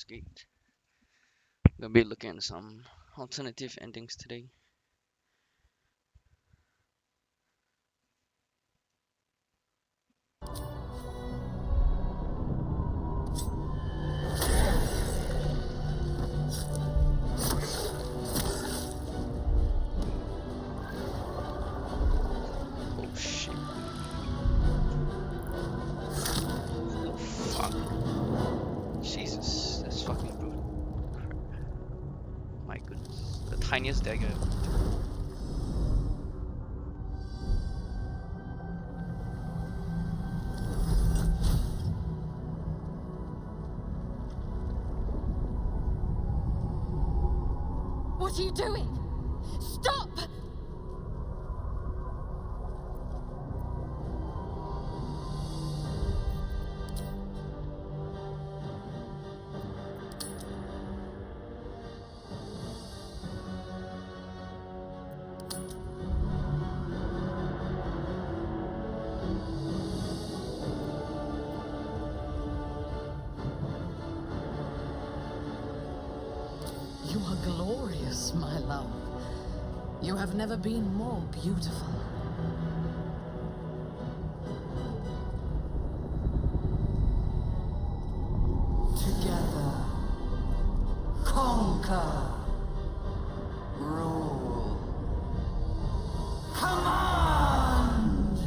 Skate. Gonna be looking at some alternative endings today. Oh shit. Oh fuck. Jesus, that's fucking brutal. My goodness. The tiniest dagger. What are you doing? Stop! You are glorious, my love. You have never been more beautiful. Together, conquer, rule, command!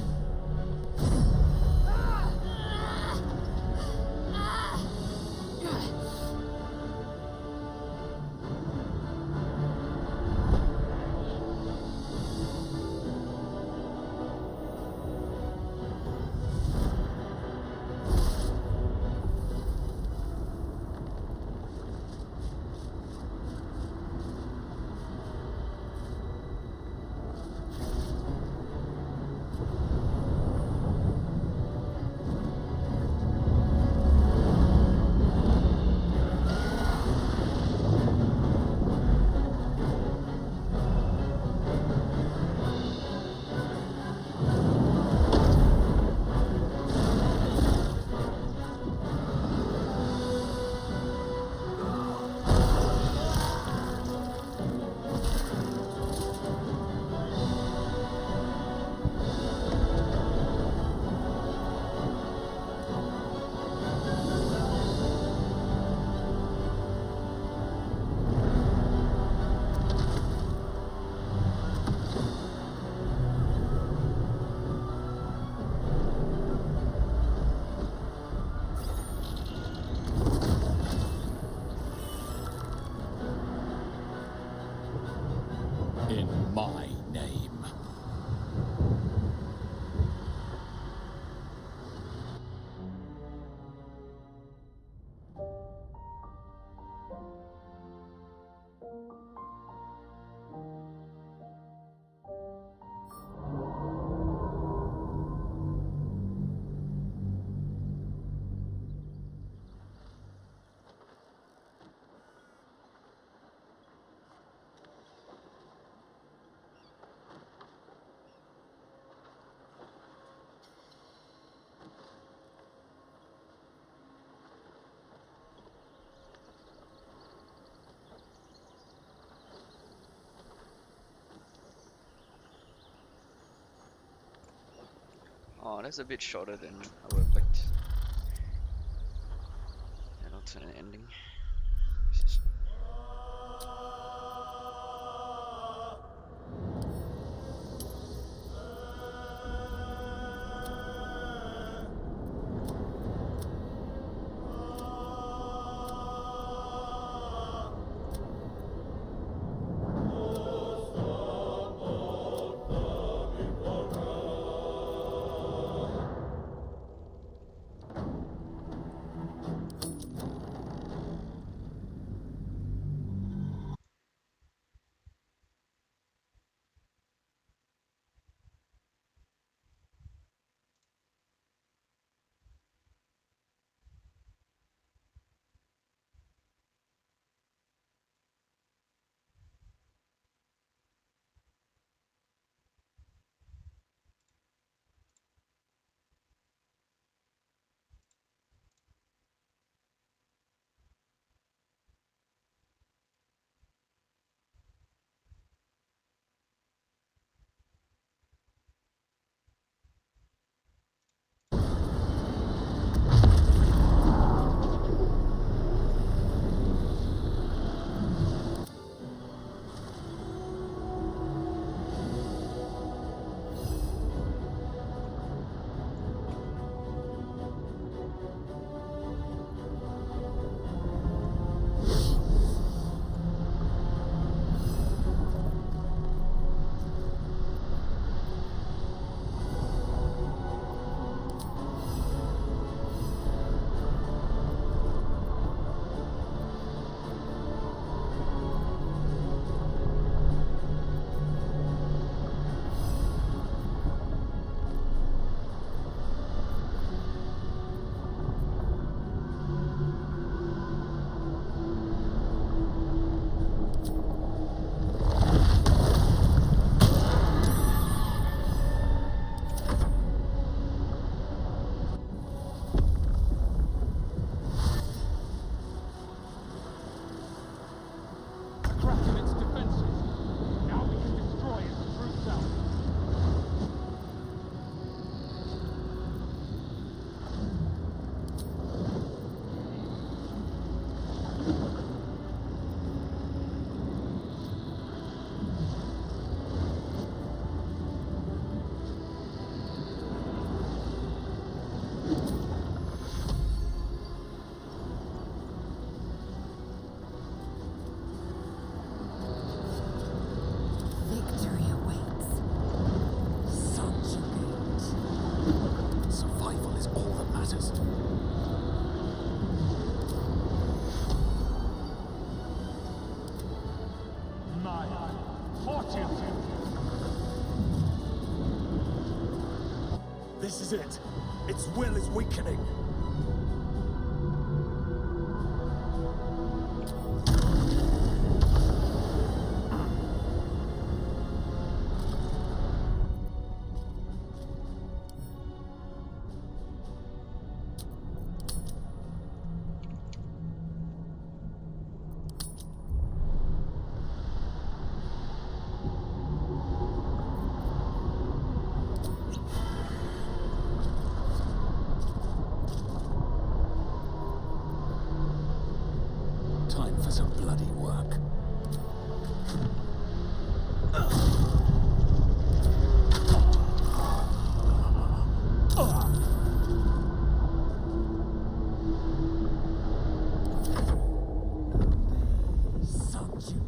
In my name. Oh, that's a bit shorter than I would have liked. An alternate ending. This is- This is it. Its will is weakening. Time for some bloody work. Subjugate.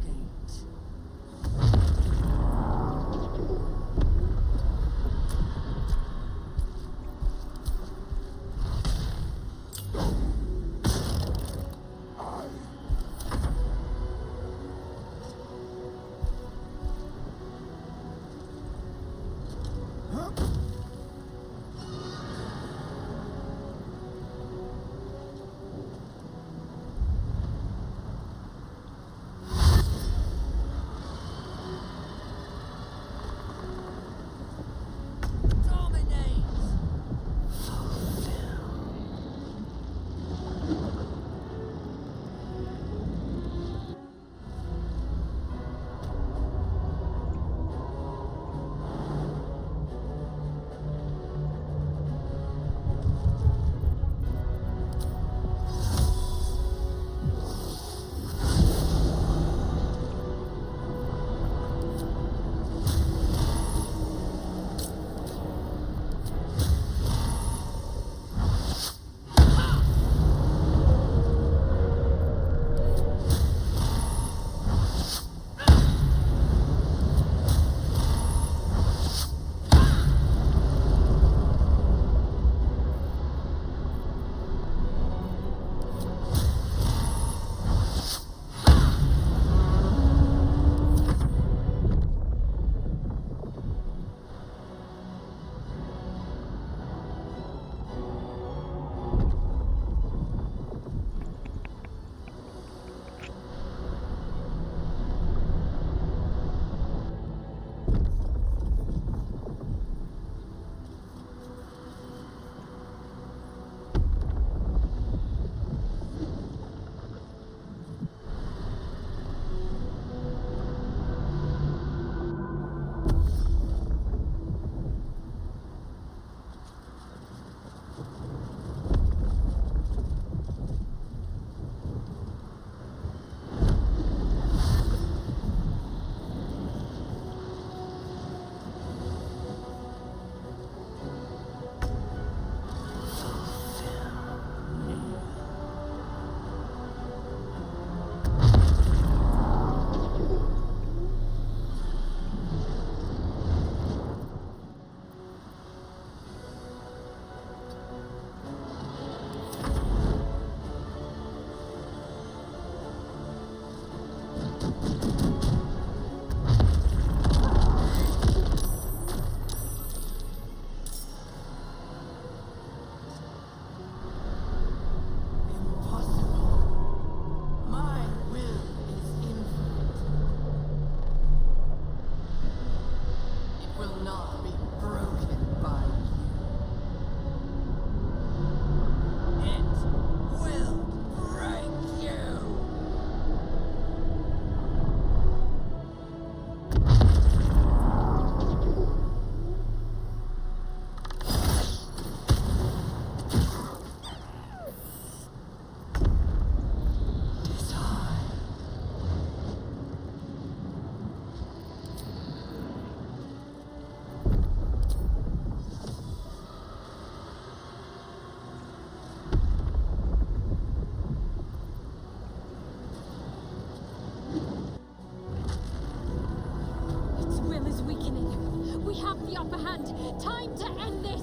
Time to end this!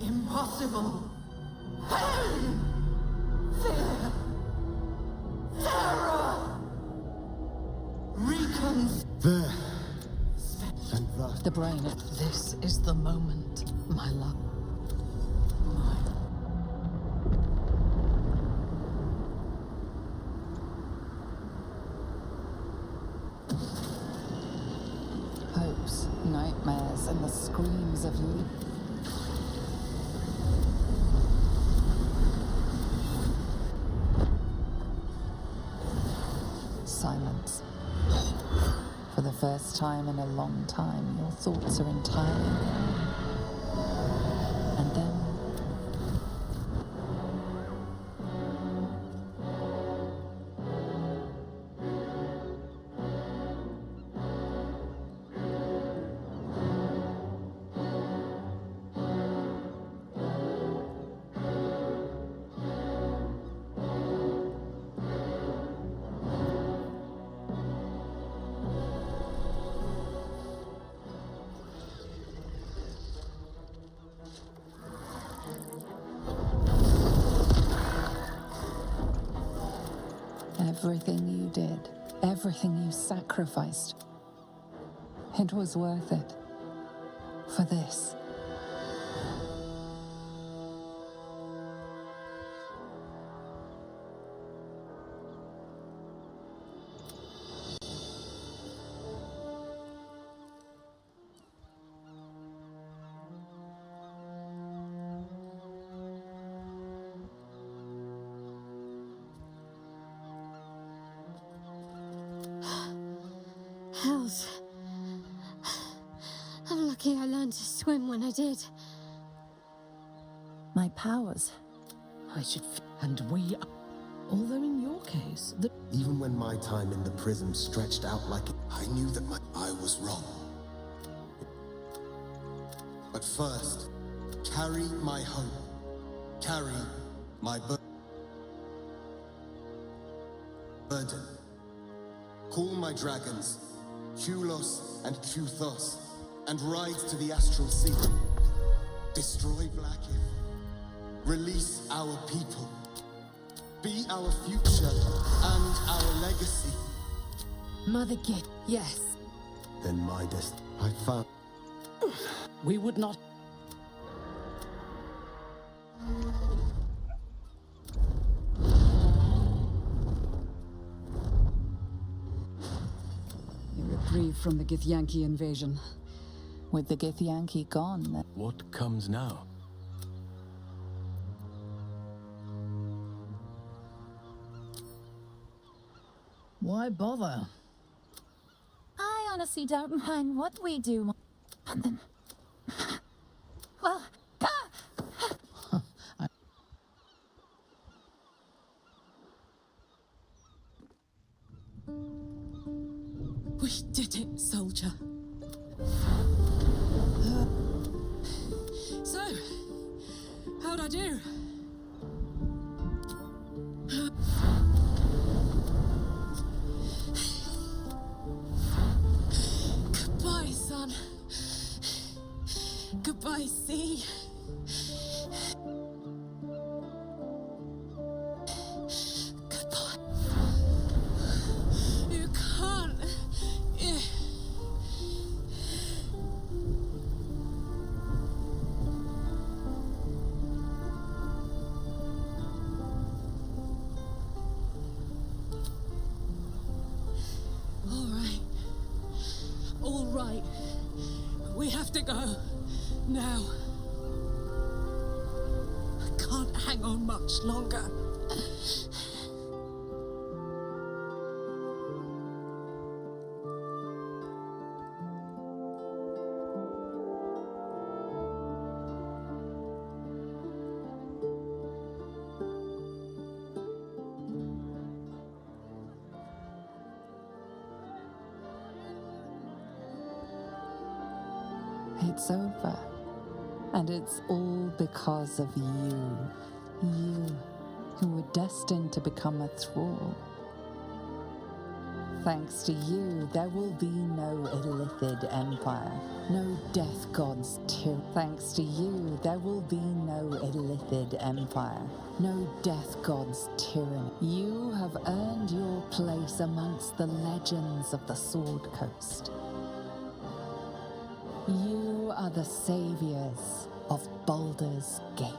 Impossible. Pain! Fear! Terror! There. And thus. The brain. This is the moment, my love. Hopes, nightmares, and the screams of you. Silence. For the first time in a long time, your thoughts are entirely gone. And then everything you did, everything you sacrificed, it was worth it. For this. Hells. I'm lucky I learned to swim when I did. My powers. I should. And we. Although in your case, the. Even when my time in the prism stretched out like it, I knew that I was wrong. But first, carry my hope. Carry my burden. Call my dragons, Kulos and Kuthos, and ride to the astral sea. Destroy Blackif. Release our people. Be our future and our legacy. Mother Git, yes. Then my destiny. I found. We would not. You reprieve from the Githyanki invasion. With the Githyanki gone, What comes now? why bother? I honestly don't mind what we do. And then, well, We did it, soldier. So, how'd I do? Goodbye, son. Goodbye, sea. Goodbye. You can't. All right. We have to go. Now. I can't hang on much longer. It's over. And it's all because of you. You, who were destined to become a thrall. Thanks to you, there will be no illithid empire, no death god's tyranny. Thanks to you, there will be no illithid empire, no death god's tyranny. You have earned your place amongst the legends of the Sword Coast. You are the saviors of Baldur's Gate.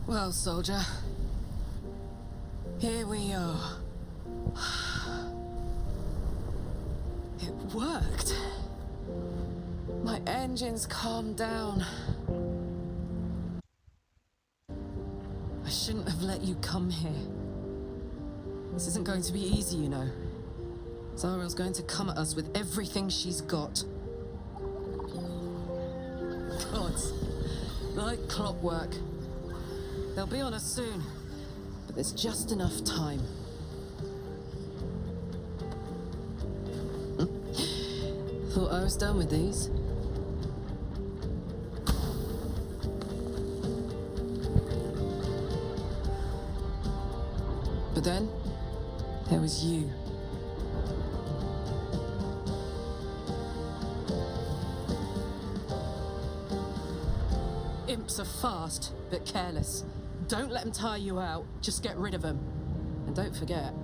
Well, soldier, here we are. It worked. My engines calmed down. I shouldn't have let you come here. This isn't going to be easy, you know. Zariel's going to come at us with everything she's got. Gods, like clockwork. They'll be on us soon, but there's just enough time. Thought I was done with these. But then, there was you. Imps are fast, but careless. Don't let them tire you out, just get rid of them. And don't forget,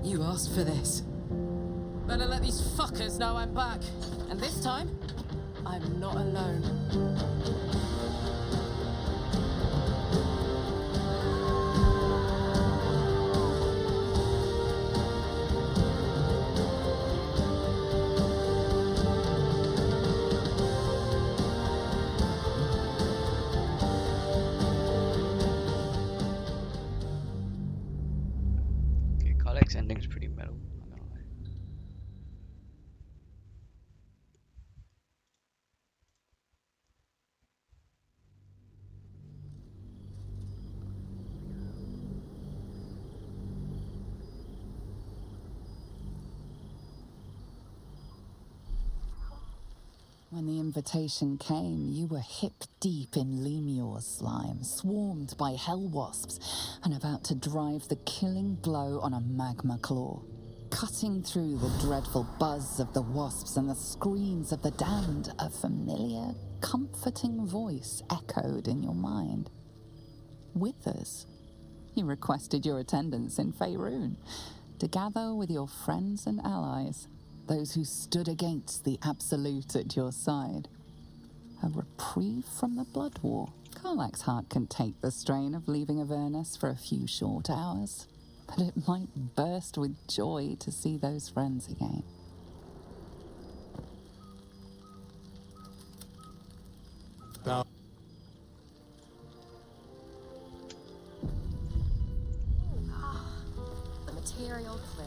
you asked for this. Better let these fuckers know I'm back. And this time, I'm not alone. Okay, Khalek's ending's pretty metal, not gonna lie. When the invitation came, you were hip deep in Lemur's slime, swarmed by hell wasps, and about to drive the killing blow on a magma claw. Cutting through the dreadful buzz of the wasps and the screams of the damned, a familiar, comforting voice echoed in your mind. Withers. He requested your attendance in Faerun to gather with your friends and allies, those who stood against the Absolute at your side. A reprieve from the blood war. Karlach's heart can take the strain of leaving Avernus for a few short hours, but it might burst with joy to see those friends again. Now, The material clay.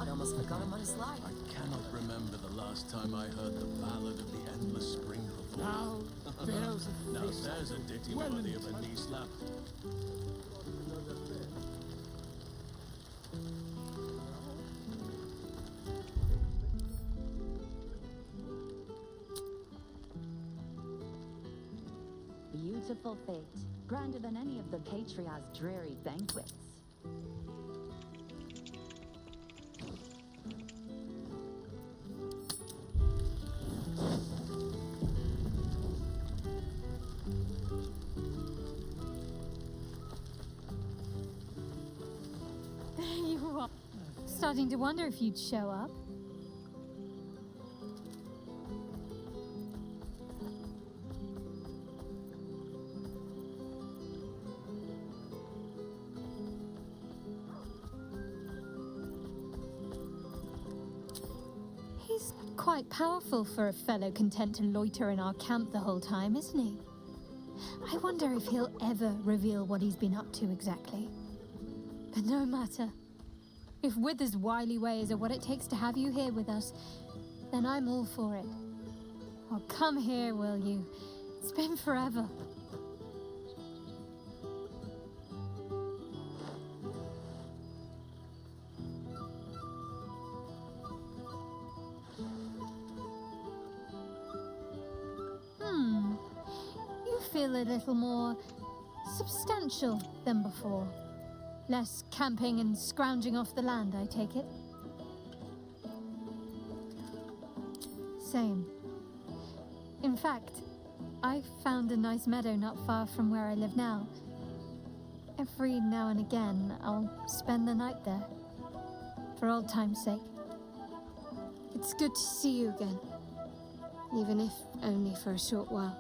I'd almost forgotten what it's like. I cannot remember the last time I heard the ballad of the endless spring before. Now, there's a Now there's a ditty worthy of a knee slap. Beautiful fate, grander than any of the Patriarch's dreary banquets. There you are. Starting to wonder if you'd show up. He's quite powerful for a fellow content to loiter in our camp the whole time, isn't he? I wonder if he'll ever reveal what he's been up to exactly. But no matter. If Wither's wily ways are what it takes to have you here with us, then I'm all for it. Well, come here, will you? It's been forever. You feel a little more substantial than before. Less camping and scrounging off the land, I take it? Same. In fact, I found a nice meadow not far from where I live now. Every now and again, I'll spend the night there. For old time's sake. It's good to see you again. Even if only for a short while.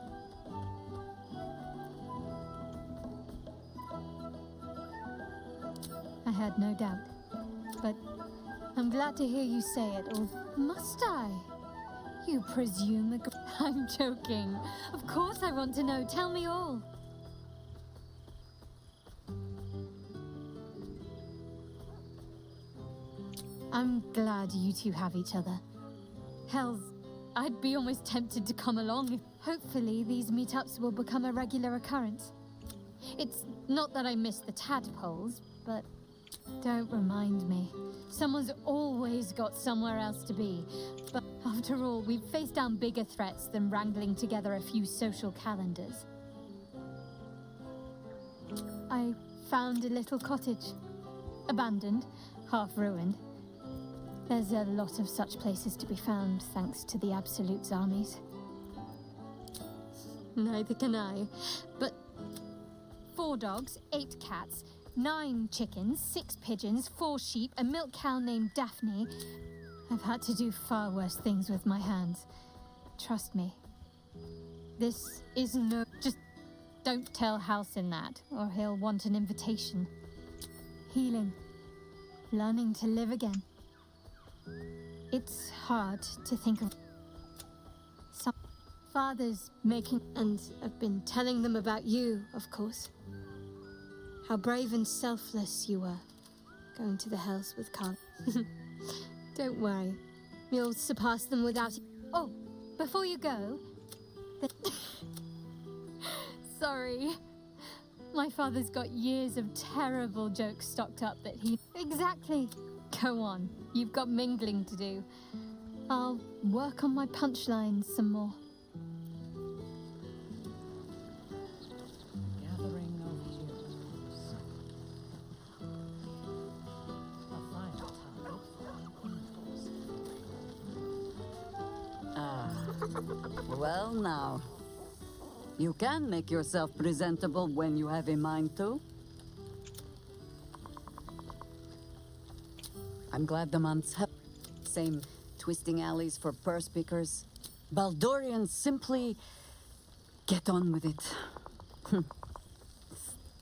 I had no doubt. But I'm glad to hear you say it, or must I? You presume I'm joking. Of course I want to know. Tell me all. I'm glad you two have each other. Hells, I'd be almost tempted to come along. Hopefully these meetups will become a regular occurrence. It's not that I miss the tadpoles, but don't remind me. Someone's always got somewhere else to be. But after all, we've faced down bigger threats than wrangling together a few social calendars. I found a little cottage. Abandoned, half ruined. There's a lot of such places to be found, thanks to the Absolute's armies. Neither can I. But 4 dogs, 8 cats, 9 chickens, 6 pigeons, 4 sheep, a milk cow named Daphne. I've had to do far worse things with my hands. Trust me. This is no... Just don't tell Halcyon that, or he'll want an invitation. Healing. Learning to live again. It's hard to think of some fathers making... And I've been telling them about you, of course. How brave and selfless you were, going to the hells with Carl. Don't worry, you'll surpass them without... Oh, before you go... Sorry. My father's got years of terrible jokes stocked up that he... Exactly. Go on, you've got mingling to do. I'll work on my punchlines some more. Gathering of heroes. A final time. Well now. You can make yourself presentable when you have a mind to. I'm glad the months help. Same twisting alleys for purse pickers. Baldorians simply get on with it.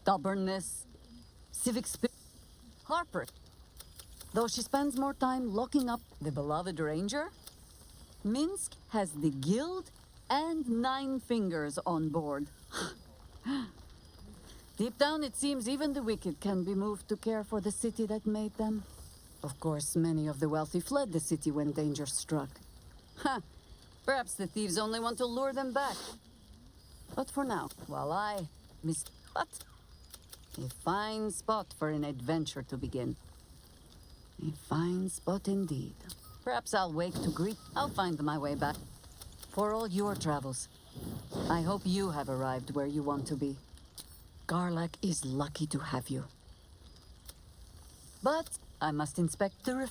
Stubbornness, civic spirit. Harper, though she spends more time locking up the beloved ranger, Minsk has the guild and 9 fingers on board. Deep down, it seems even the wicked can be moved to care for the city that made them. Of course, many of the wealthy fled the city when danger struck. Ha! Perhaps the thieves only want to lure them back. But for now, while I miss... What? A fine spot for an adventure to begin. A fine spot indeed. Perhaps I'll wake to greet... I'll find my way back. For all your travels, I hope you have arrived where you want to be. Garlac is lucky to have you. But I must inspect the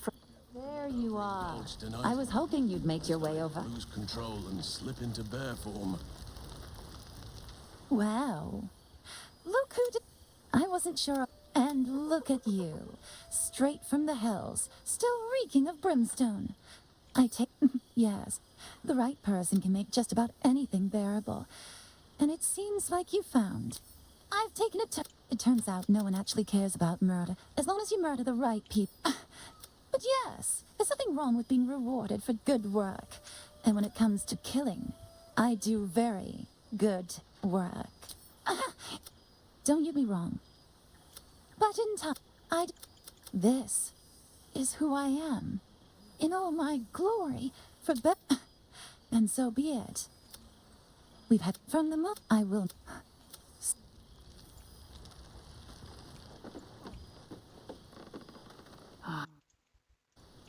There you are. Odds tonight. I was hoping you'd make your way over. Lose control and slip into bear form. Wow. Look who did... I wasn't sure... And look at you. Straight from the hells. Still reeking of brimstone. I take... Yes. The right person can make just about anything bearable. And it seems like you found. I've taken it to... It turns out no one actually cares about murder, as long as you murder the right people. But yes, there's nothing wrong with being rewarded for good work. And when it comes to killing, I do very good work. Don't get me wrong. But in time, This is who I am. In all my glory, for and so be it. We've had from the mob. I will.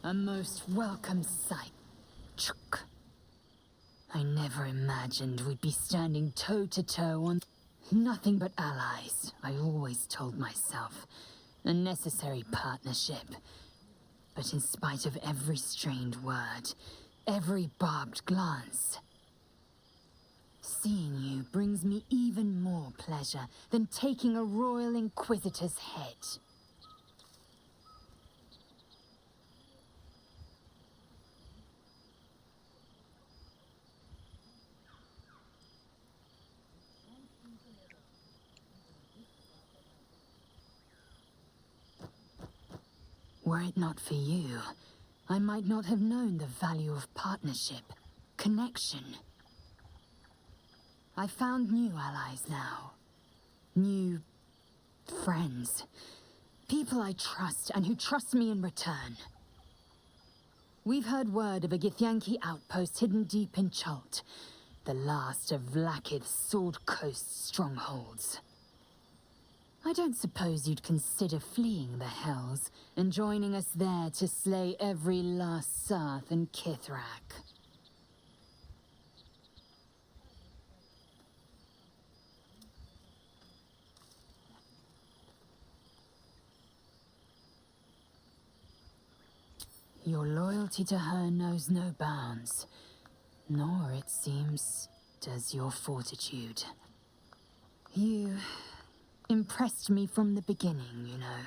A most welcome sight. Chuk. I never imagined we'd be standing toe to toe on nothing but allies, I always told myself. A necessary partnership. But in spite of every strained word, every barbed glance, seeing you brings me even more pleasure than taking a royal inquisitor's head. Were it not for you, I might not have known the value of partnership, connection. I found new allies now. New friends. People I trust and who trust me in return. We've heard word of a Githyanki outpost hidden deep in Chult, the last of Vlaakith's Sword Coast strongholds. I don't suppose you'd consider fleeing the Hells and joining us there to slay every last Sarth and Kithrak. Your loyalty to her knows no bounds, nor, it seems, does your fortitude. You impressed me from the beginning, you know.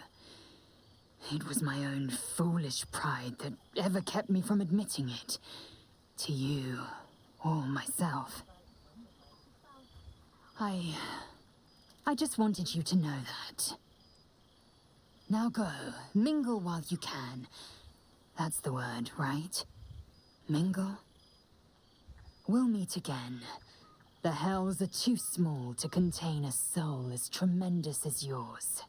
It was my own foolish pride that ever kept me from admitting it. To you, or myself. I just wanted you to know that. Now go, mingle while you can. That's the word, right? Mingle? We'll meet again. The Hells are too small to contain a soul as tremendous as yours.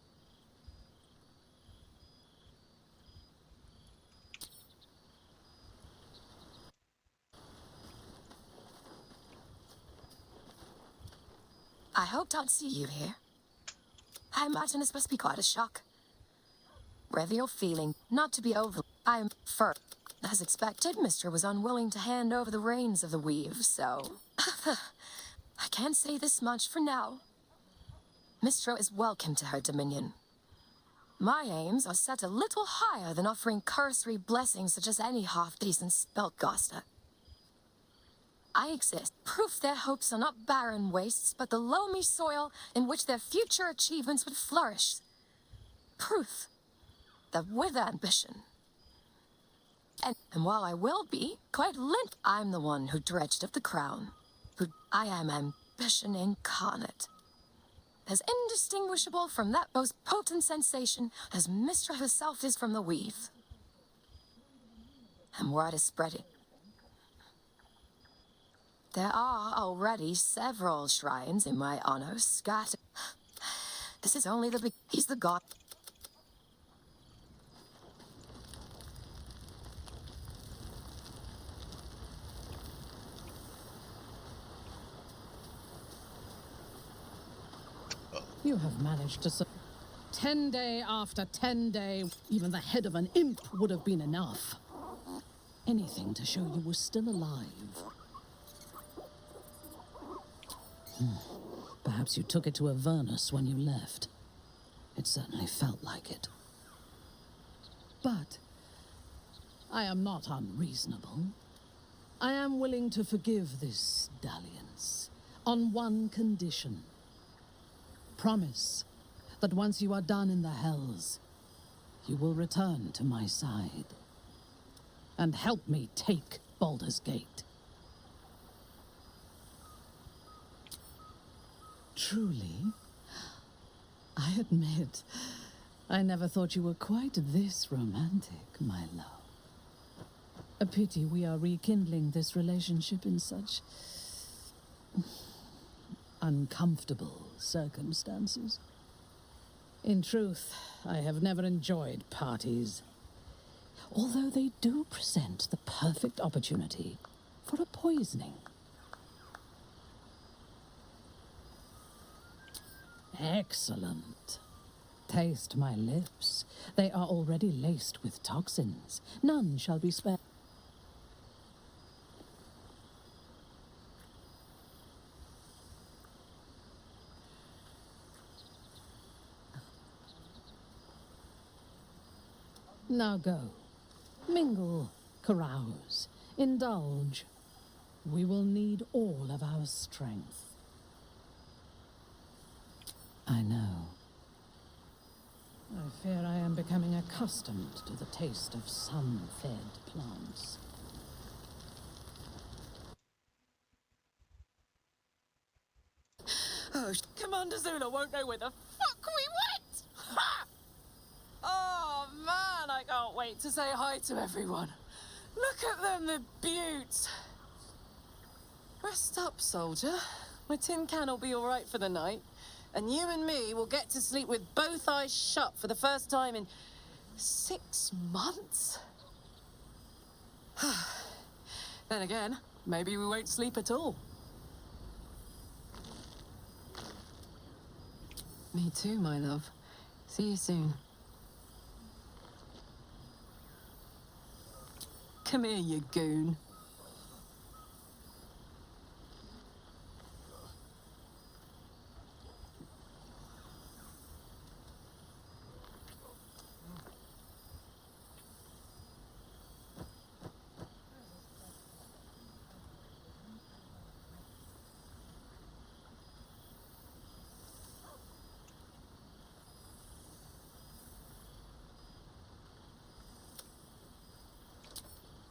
I hoped I'd see you here. I imagine it's supposed to be quite a shock. Whether you're feeling not to be over, I am first. As expected, Mister was unwilling to hand over the reins of the weave, so I can't say this much for now. Mistro is welcome to her dominion. My aims are set a little higher than offering cursory blessings to just any half-decent spellcaster. I exist, proof their hopes are not barren wastes, but the loamy soil in which their future achievements would flourish. Proof that with ambition, and while I will be quite lint, I'm the one who dredged up the crown. I am ambition incarnate. As indistinguishable from that most potent sensation as Mistress herself is from the weave. And word is spreading. There are already several shrines in my honor scattered. This is only the he's the god. You have managed to 10 day after 10 day, even the head of an imp would have been enough. Anything to show you were still alive. Perhaps you took it to Avernus when you left. It certainly felt like it. But I am not unreasonable. I am willing to forgive this dalliance on one condition. Promise that once you are done in the Hells, you will return to my side and help me take Baldur's Gate. Truly, I admit, I never thought you were quite this romantic, my love. A pity we are rekindling this relationship in such uncomfortable circumstances. In truth, I have never enjoyed parties, although they do present the perfect opportunity for a poisoning. Excellent. Taste my lips. They are already laced with toxins. None shall be spared. Now go. Mingle, carouse, indulge. We will need all of our strength. I know. I fear I am becoming accustomed to the taste of sun-fed plants. Oh, Commander Zula won't know where the fuck we went! Ha! Oh, man, I can't wait to say hi to everyone. Look at them, the beauts. Rest up, soldier. My tin can will be all right for the night. And you and me will get to sleep with both eyes shut for the first time in 6 months. Then again, maybe we won't sleep at all. Me too, my love. See you soon. Come here, you goon.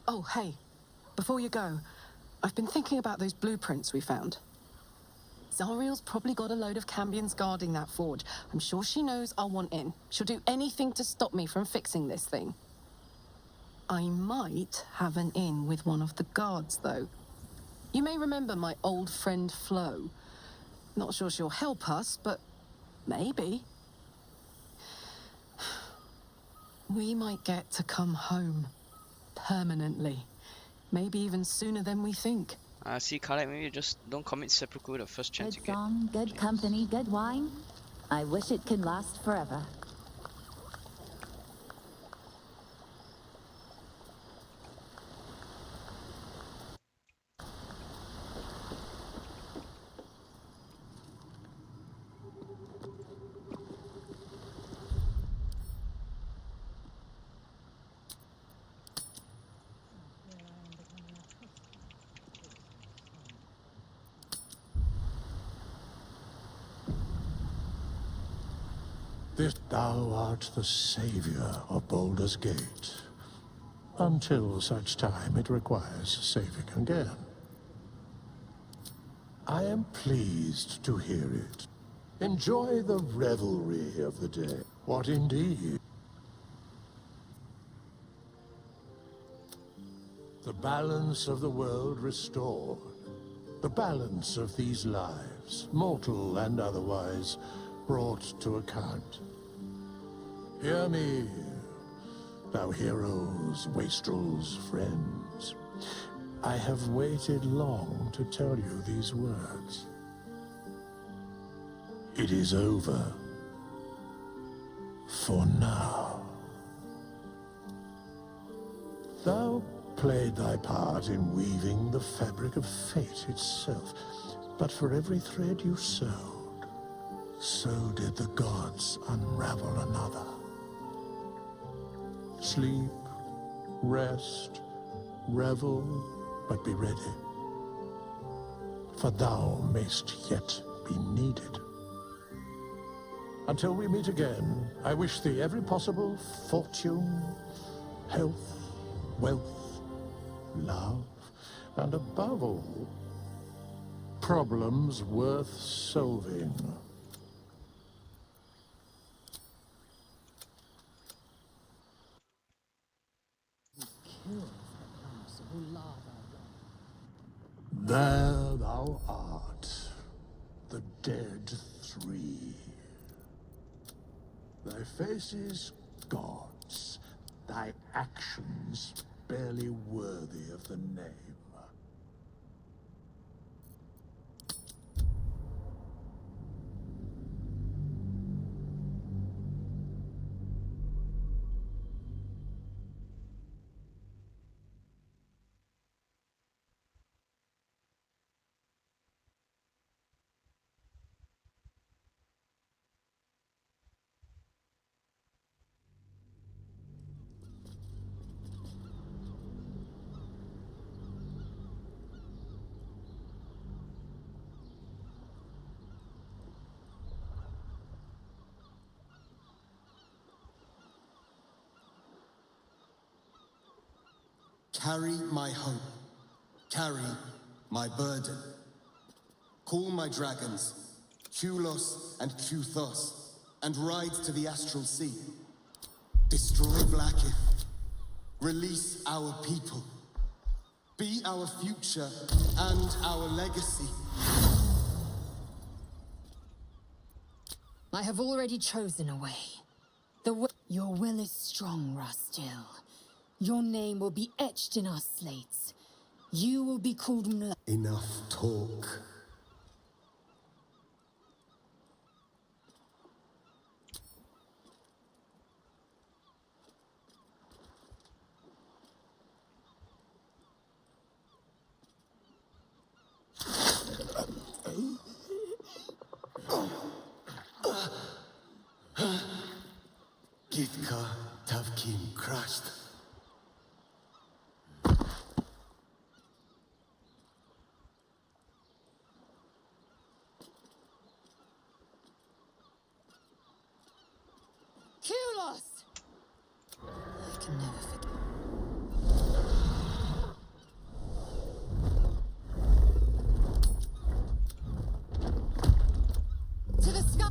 Oh, hey. Before you go, I've been thinking about those blueprints we found. Zariel's probably got a load of Cambions guarding that forge. I'm sure she knows I'll want in. She'll do anything to stop me from fixing this thing. I might have an in with one of the guards, though. You may remember my old friend Flo. Not sure she'll help us, but maybe. We might get to come home. Permanently. Maybe even sooner than we think. See, Khaled, maybe just don't commit seppuku the first chance Good you get. song, good company, good wine. I wish it could last forever. This thou art the savior of Baldur's Gate, until such time it requires saving again. I am pleased to hear it. Enjoy the revelry of the day. What indeed? The balance of the world restored. The balance of these lives, mortal and otherwise, brought to account. Hear me, thou heroes, wastrels, friends. I have waited long to tell you these words. It is over. For now. Thou played thy part in weaving the fabric of fate itself, but for every thread you sewed, so did the gods unravel another. Sleep, rest, revel, but be ready. For thou mayst yet be needed. Until we meet again, I wish thee every possible fortune, health, wealth, love, and above all, problems worth solving. There thou art, the dead three. Thy faces gods, thy actions barely worthy of the name. Carry my hope. Carry my burden. Call my dragons, Kulos and Kuthos, and ride to the Astral Sea. Destroy Blackith. Release our people. Be our future and our legacy. I have already chosen a way. Your will is strong, Rastil. Your name will be etched in our slates. You will be called Enough talk. Gitka Tavkim crashed. Kulos! I can never forget. To the sky!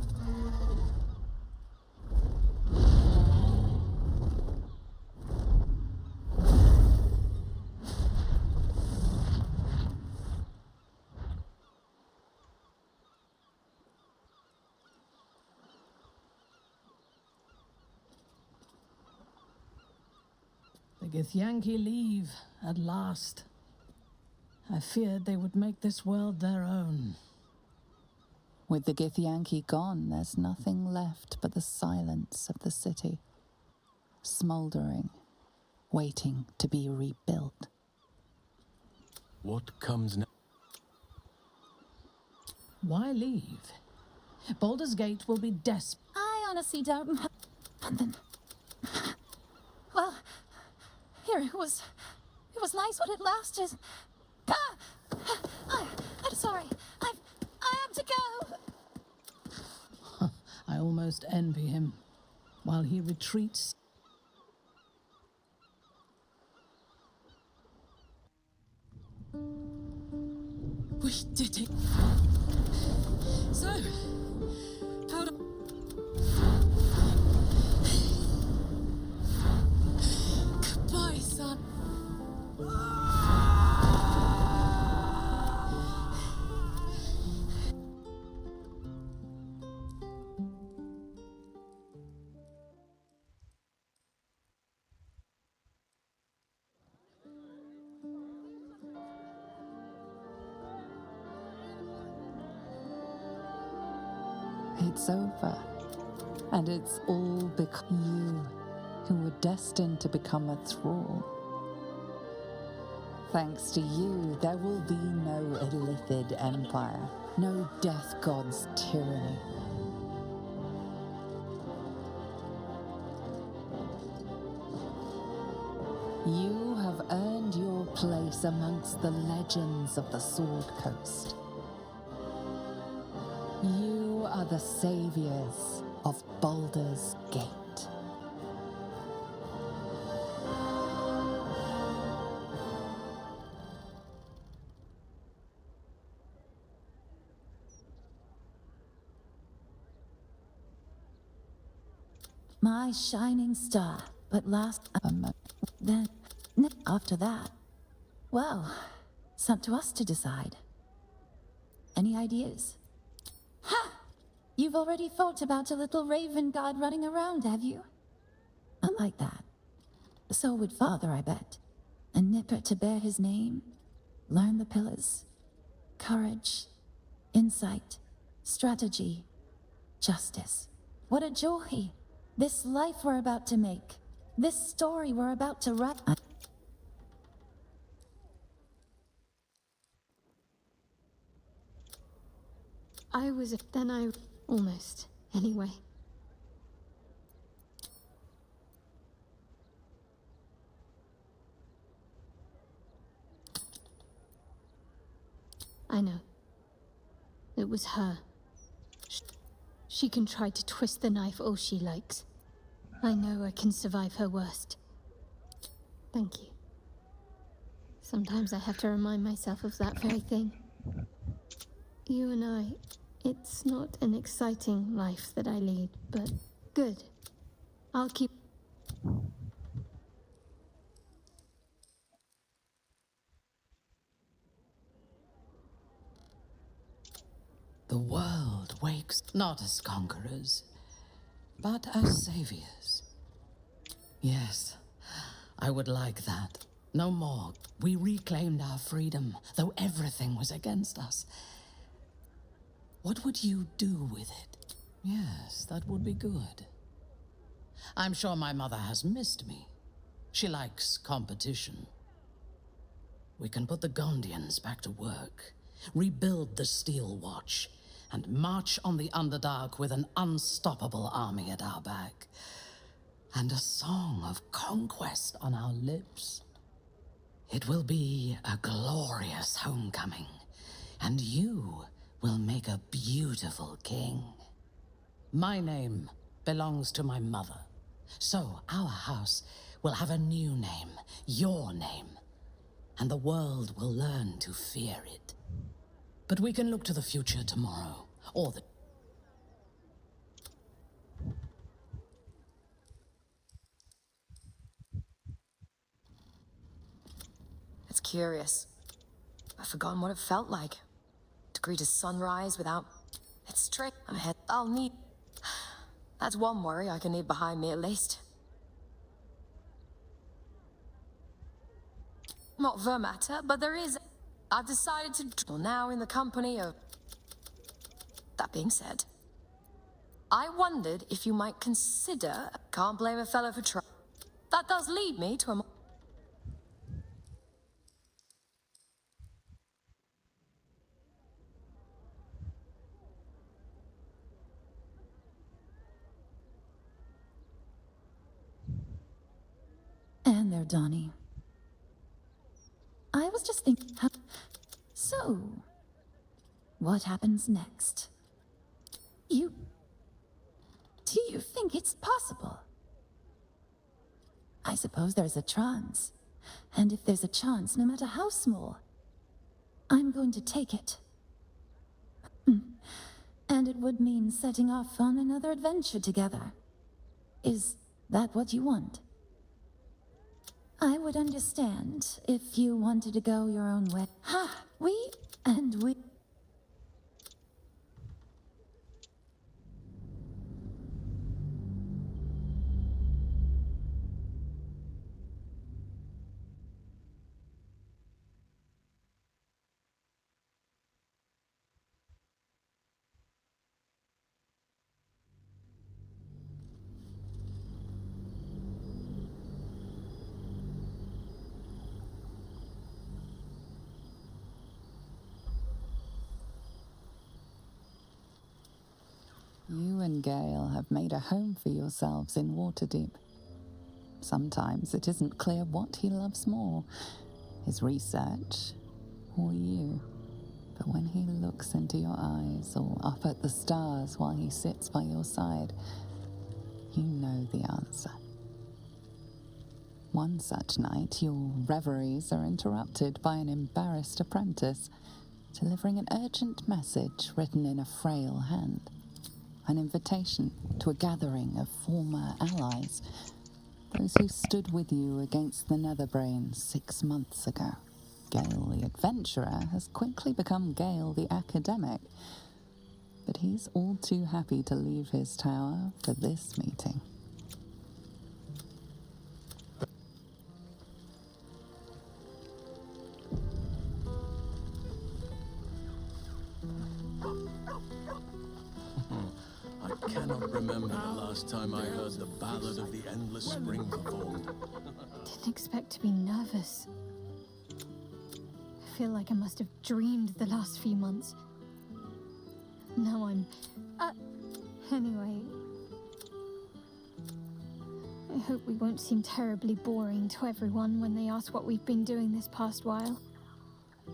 The Githyanki leave, at last. I feared they would make this world their own. With the Githyanki gone, there's nothing left but the silence of the city. Smouldering, waiting to be rebuilt. What comes next? Why leave? Baldur's Gate will be desperate. I honestly don't. And then, well, here it was. It was nice while it lasted. Ah! I'm sorry. I have to go. I almost envy him. While he retreats. We did it. So, how do... Goodbye, son. It's over. And it's all because you, who were destined to become a thrall. Thanks to you, there will be no Illithid empire, no death god's tyranny. You have earned your place amongst the legends of the Sword Coast. You are the saviors of Baldur's Gate. My shining star, but last then after that, well, it's up to us to decide. Any ideas? Ha! You've already thought about a little raven god running around, have you? Not like that. So would father, I bet. A nipper to bear his name, learn the pillars. Courage, insight, strategy, justice. What a joy! This life we're about to make. This story we're about to write. Then I almost, anyway. I know. It was her. She can try to twist the knife all she likes. I know I can survive her worst. Thank you. Sometimes I have to remind myself of that very thing. You and I, it's not an exciting life that I lead, but good. I'll keep... The world wakes not as conquerors, but as saviors. Yes, I would like that. No more. We reclaimed our freedom, though everything was against us. What would you do with it? Yes, that would be good. I'm sure my mother has missed me. She likes competition. We can put the Gondians back to work, rebuild the Steel Watch, and march on the Underdark with an unstoppable army at our back. And a song of conquest on our lips. It will be a glorious homecoming, and you will make a beautiful king. My name belongs to my mother, so our house will have a new name, your name, and the world will learn to fear it. But we can look to the future tomorrow, or the... It's curious. I've forgotten what it felt like to greet a sunrise without... It's straight ahead. I'll need... That's one worry I can leave behind me at least. Not the matter, but there is... I've decided to... Well, now in the company of... That being said, I wondered if you might consider... Can't blame a fellow for trying. That does lead me to a... And there, Donnie. I was just thinking... So, what happens next? Do you think it's possible? I suppose there's a chance. And if there's a chance, no matter how small, I'm going to take it. And it would mean setting off on another adventure together. Is that what you want? I would understand if you wanted to go your own way. Ha! We... You and Gale have made a home for yourselves in Waterdeep. Sometimes it isn't clear what he loves more, his research or you. But when he looks into your eyes or up at the stars while he sits by your side, you know the answer. One such night, your reveries are interrupted by an embarrassed apprentice delivering an urgent message written in a frail hand. An invitation to a gathering of former allies, those who stood with you against the Netherbrains 6 months ago. Gale the adventurer has quickly become Gale the academic, but he's all too happy to leave his tower for this meeting. I cannot remember the last time I heard the ballad of the endless spring performed. Didn't expect to be nervous. I feel like I must have dreamed the last few months. Now I'm... Anyway... I hope we won't seem terribly boring to everyone when they ask what we've been doing this past while.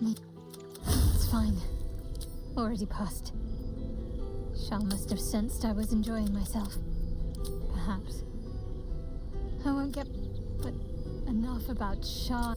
It's fine. Already passed. Shal must have sensed I was enjoying myself. Perhaps. I won't get... but enough about Shal.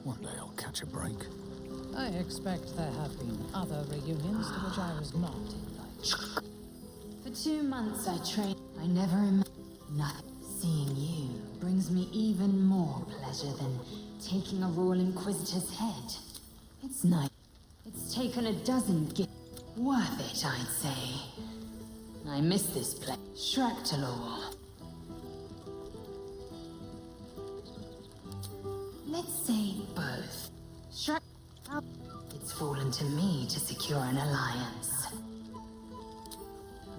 One day I'll catch a break. I expect there have been other reunions to which I was not invited. For 2 months I trained. I never imagined nothing. Seeing you brings me even more pleasure than taking a Royal Inquisitor's head. It's nice. It's taken a dozen gifts. Worth it, I'd say. I miss this place. Shractalor. Let's say both. It's fallen to me to secure an alliance.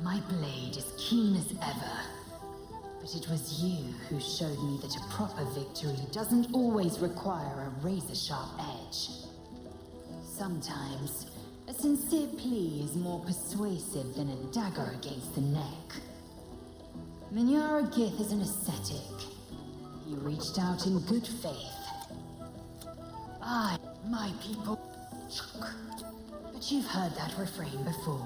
My blade is keen as ever. But it was you who showed me that a proper victory doesn't always require a razor-sharp edge. Sometimes, a sincere plea is more persuasive than a dagger against the neck. Minyara Gith is an ascetic. He reached out in good faith. My people. But you've heard that refrain before.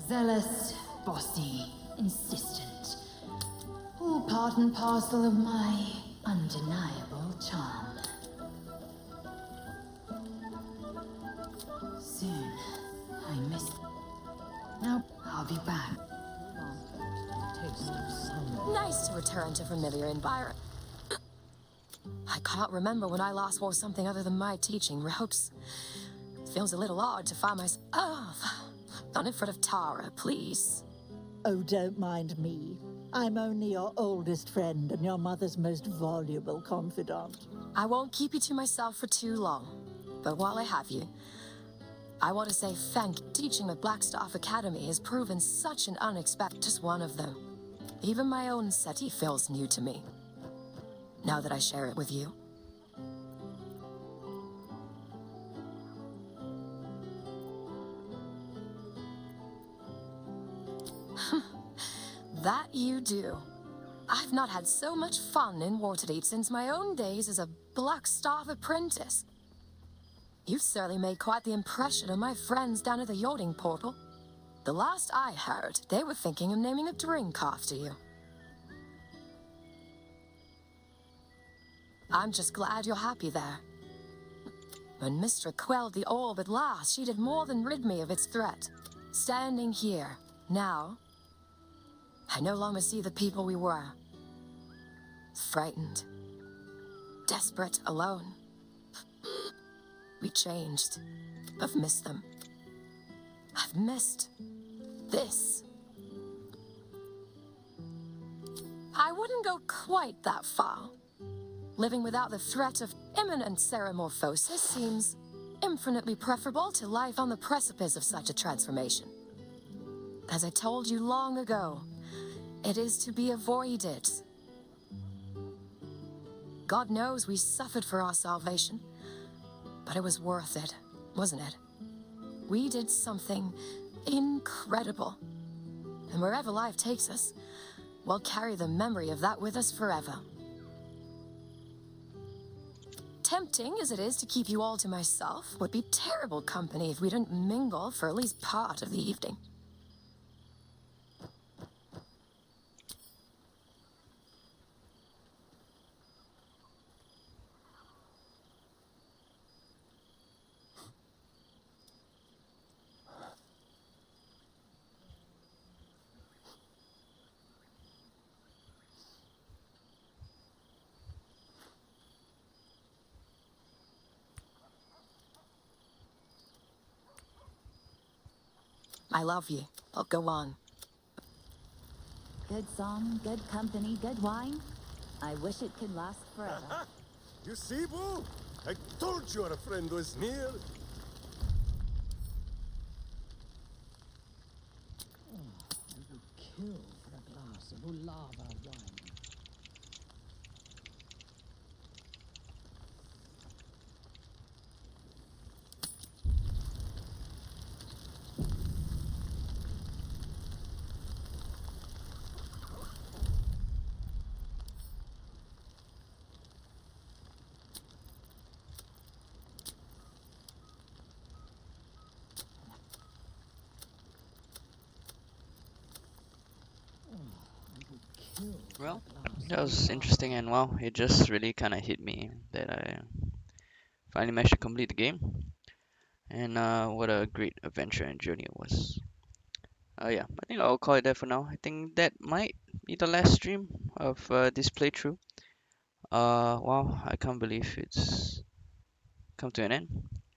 Zealous, bossy, insistent. All part and parcel of my undeniable charm. Soon, I miss. Now, I'll be back. Taste of sun. Nice to return to familiar environment. I can't remember when I last wore something other than my teaching robes. Feels a little odd to find myself. Oh, not in front of Tara, please. Oh, don't mind me. I'm only your oldest friend and your mother's most voluble confidant. I won't keep you to myself for too long. But while I have you, I want to say thank you. Teaching at Blackstaff Academy has proven such an unexpected. Just one of them. Even my own SETI feels new to me. Now that I share it with you. That you do. I've not had so much fun in Waterdeep since my own days as a Blackstaff apprentice. You've certainly made quite the impression on my friends down at the yachting portal. The last I heard, they were thinking of naming a drink after you. I'm just glad you're happy there. When Mystra quelled the orb at last, she did more than rid me of its threat. Standing here, now, I no longer see the people we were. Frightened. Desperate, alone. We changed. I've missed them. I've missed this. I wouldn't go quite that far. Living without the threat of imminent ceremorphosis seems infinitely preferable to life on the precipice of such a transformation. As I told you long ago, it is to be avoided. God knows we suffered for our salvation, but it was worth it, wasn't it? We did something incredible. And wherever life takes us, we'll carry the memory of that with us forever. Tempting as it is to keep you all to myself, would be terrible company if we didn't mingle for at least part of the evening. I love you. I'll go on. Good song, good company, good wine. I wish it could last forever. You see, Boo? I told you our friend was near. I would kill for a glass of Ulava wine. That was interesting, and wow, it just really kind of hit me that I finally managed to complete the game. And what a great adventure and journey it was. Yeah, I think I'll call it there for now. I think that might be the last stream of this playthrough. Wow, I can't believe it's come to an end.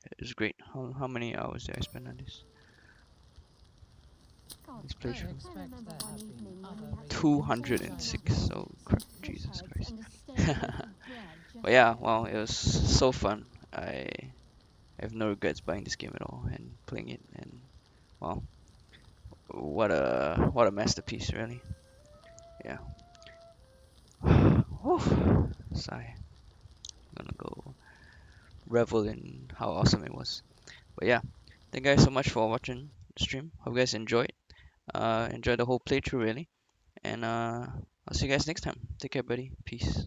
It was great. How many hours did I spend on this playthrough? 206. Oh crap, Jesus Christ. But yeah, well, it was so fun. I have no regrets buying this game at all and playing it. And well, what a masterpiece, really. Yeah. Whew. Sigh. I'm gonna go revel in how awesome it was. But yeah, thank you guys so much for watching the stream. Hope you guys enjoyed. Enjoy the whole playthrough, really. And I'll see you guys next time. Take care, buddy. Peace.